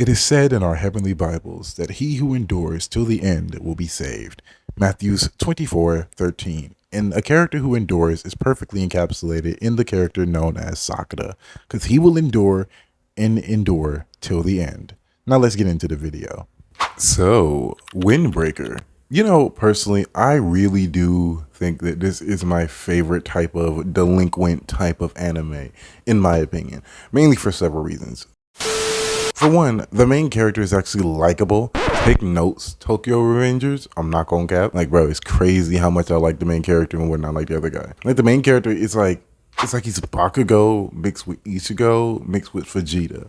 It is said in our heavenly Bibles that he who endures till the end will be saved. Matthews 24:13. And a character who endures is perfectly encapsulated in the character known as Sakura, because he will endure and endure till the end. Now let's get into the video. So, Windbreaker. Personally, I really do think that this is my favorite type of delinquent type of anime, in my opinion, mainly for several reasons. For one, the main character is actually likable. Take notes, Tokyo Revengers. I'm not gonna cap. Like, bro, it's crazy how much I like the main character and whatnot like the other guy. Like, the main character is like, it's like he's Bakugo mixed with Ichigo mixed with Vegeta.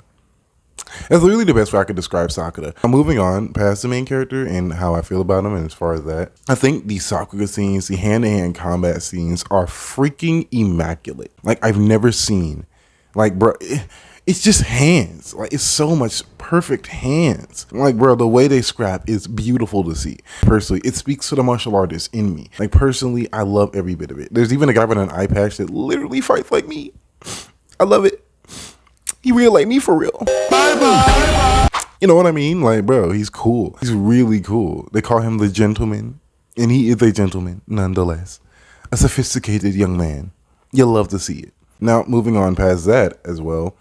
That's really the best way I could describe Sakura. I'm moving on past the main character and how I feel about him, and as far as that, I think the Sakura scenes, the hand-to-hand combat scenes are freaking immaculate. Like, I've never seen, like, bro, it's just hands. Like, it's so much perfect hands. Like, bro, the way they scrap is beautiful to see. Personally, it speaks to the martial artist in me. Like, personally, I love every bit of it. There's even a guy with an eye patch that literally fights like me. I love it. He real like me for real. Bye bye. You know what I mean? Like, bro, he's cool. He's really cool. They call him the gentleman, and he is a gentleman nonetheless. A sophisticated young man. You'll love to see it. Now, moving on past that as well,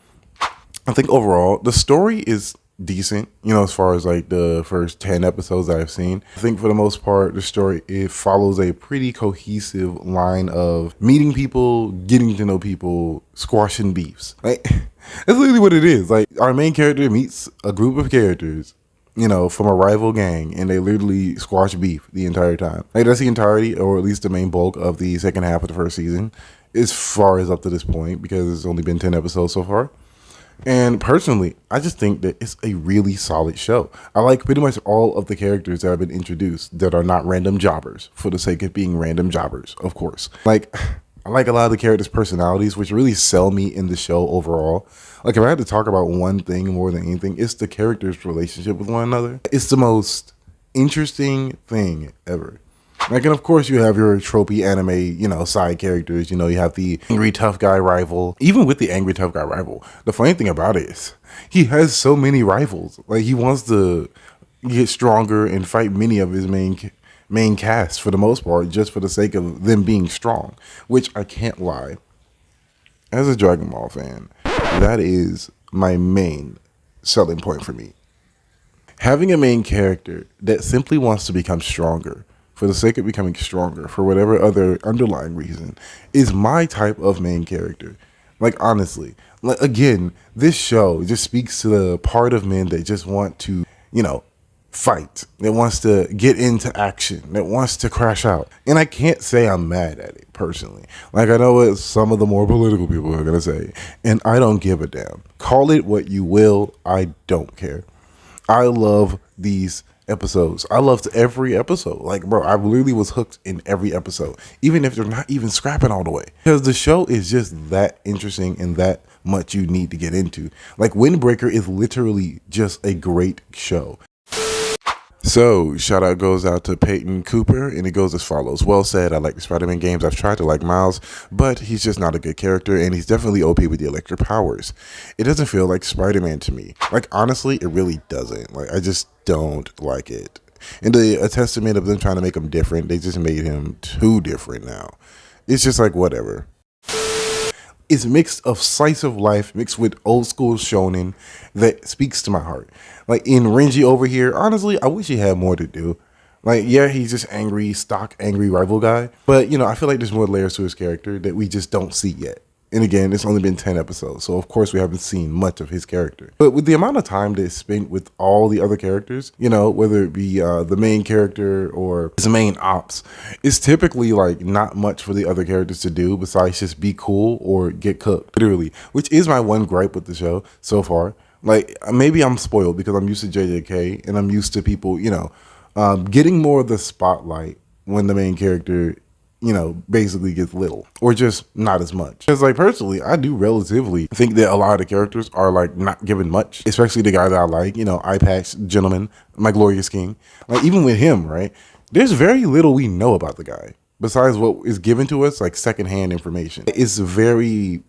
I think overall the story is decent, as far as like the first 10 episodes that I've seen. I think for the most part, the story, it follows a pretty cohesive line of meeting people, getting to know people, squashing beefs. Like, that's literally what it is. Like, our main character meets a group of characters, from a rival gang, and they literally squash beef the entire time. Like, that's the entirety, or at least the main bulk of the second half of the first season, as far as up to this point, because it's only been 10 episodes so far. And personally, I just think that it's a really solid show. I like pretty much all of the characters that have been introduced that are not random jobbers, for the sake of being random jobbers, of course. Like, I like a lot of the characters' personalities, which really sell me in the show overall. Like, if I had to talk about one thing more than anything, it's the characters' relationship with one another. It's the most interesting thing ever. Like, and of course you have your tropey anime, side characters. You have the angry tough guy rival. Even with the angry tough guy rival, the funny thing about it is he has so many rivals. Like, he wants to get stronger and fight many of his main cast for the most part, just for the sake of them being strong, which I can't lie. As a Dragon Ball fan, that is my main selling point for me. Having a main character that simply wants to become stronger for the sake of becoming stronger, for whatever other underlying reason, is my type of main character. Like, honestly, like, again, this show just speaks to the part of men that just want to, fight, that wants to get into action, that wants to crash out. And I can't say I'm mad at it, personally. Like, I know what some of the more political people are going to say, and I don't give a damn. Call it what you will, I don't care. I love these episodes. I loved every episode. Like, bro, I literally was hooked in every episode, even if they're not even scrapping all the way, because the show is just that interesting and that much you need to get into. Like, Windbreaker is literally just a great show. So, shout out goes out to Peyton Cooper, and it goes as follows. Well said, I like the Spider-Man games. I've tried to like Miles, but he's just not a good character, and he's definitely OP with the electric powers. It doesn't feel like Spider-Man to me. Like, honestly, it really doesn't. Like, I just don't like it. And a testament of them trying to make him different, they just made him too different now. It's just like, whatever. It's mixed of slice of life mixed with old school shonen that speaks to my heart. Like, in Renji over here, honestly, I wish he had more to do. Like, yeah, he's just angry, stock angry rival guy. But, I feel like there's more layers to his character that we just don't see yet. And again, it's only been 10 episodes, so of course we haven't seen much of his character. But with the amount of time that's spent with all the other characters, whether it be the main character or his main ops, it's typically like not much for the other characters to do besides just be cool or get cooked, literally, which is my one gripe with the show so far. Like, maybe I'm spoiled because I'm used to JJK and I'm used to people, getting more of the spotlight when the main character basically gets little or just not as much. Because, like, personally, I do relatively think that a lot of the characters are like not given much, especially the guy that I like, eye patch gentleman, my glorious king. Like, even with him, right, there's very little we know about the guy besides what is given to us, like secondhand information. It's very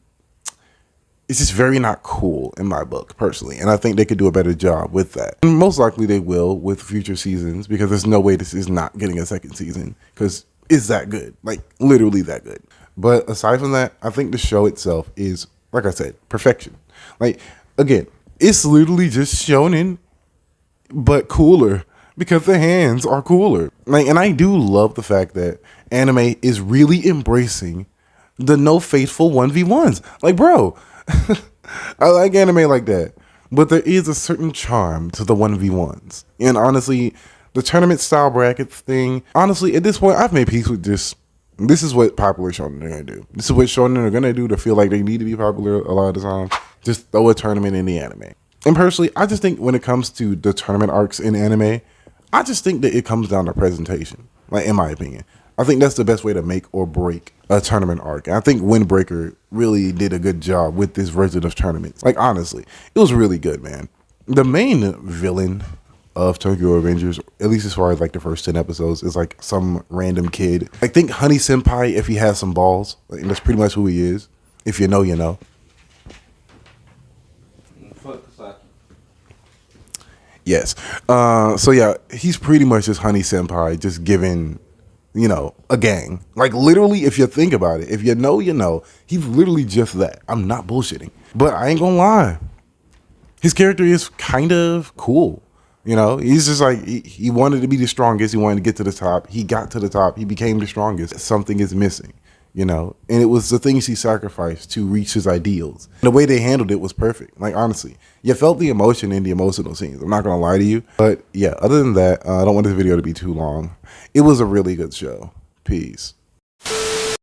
it's just very not cool in my book, personally. And I think they could do a better job with that. And most likely they will with future seasons, because there's no way this is not getting a second season, because it's that good. Like, literally that good. But aside from that, I think the show itself is, like I said, perfection. Like, again, it's literally just shonen, but cooler, because the hands are cooler. Like, and I do love the fact that anime is really embracing the no faithful 1v1s. Like, bro, I like anime like that. But there is a certain charm to the 1v1s. And honestly, the tournament style brackets thing, honestly, at this point, I've made peace with just, this is what popular shonen are going to do. This is what shonen are going to do to feel like they need to be popular a lot of the time. Just throw a tournament in the anime. And personally, I just think when it comes to the tournament arcs in anime, I just think that it comes down to presentation, like, in my opinion. I think that's the best way to make or break a tournament arc. And I think Windbreaker really did a good job with this version of tournaments. Like, honestly, it was really good, man. The main villain of Tokyo Revengers, at least as far as like the first 10 episodes, is like some random kid. I think Honey Senpai, if he has some balls. Like, and that's pretty much who he is. If you know, you know. Yes. So yeah, he's pretty much just Honey Senpai, just given, you know, a gang. Like, literally, if you think about it, if you know, you know. He's literally just that. I'm not bullshitting. But I ain't gonna lie. His character is kind of cool. You know, he's just like, he wanted to be the strongest. He wanted to get to the top. He got to the top. He became the strongest. Something is missing, you know, and it was the things he sacrificed to reach his ideals. The way they handled it was perfect. Like, honestly, you felt the emotion in the emotional scenes. I'm not going to lie to you. But yeah, other than that, I don't want this video to be too long. It was a really good show. Peace.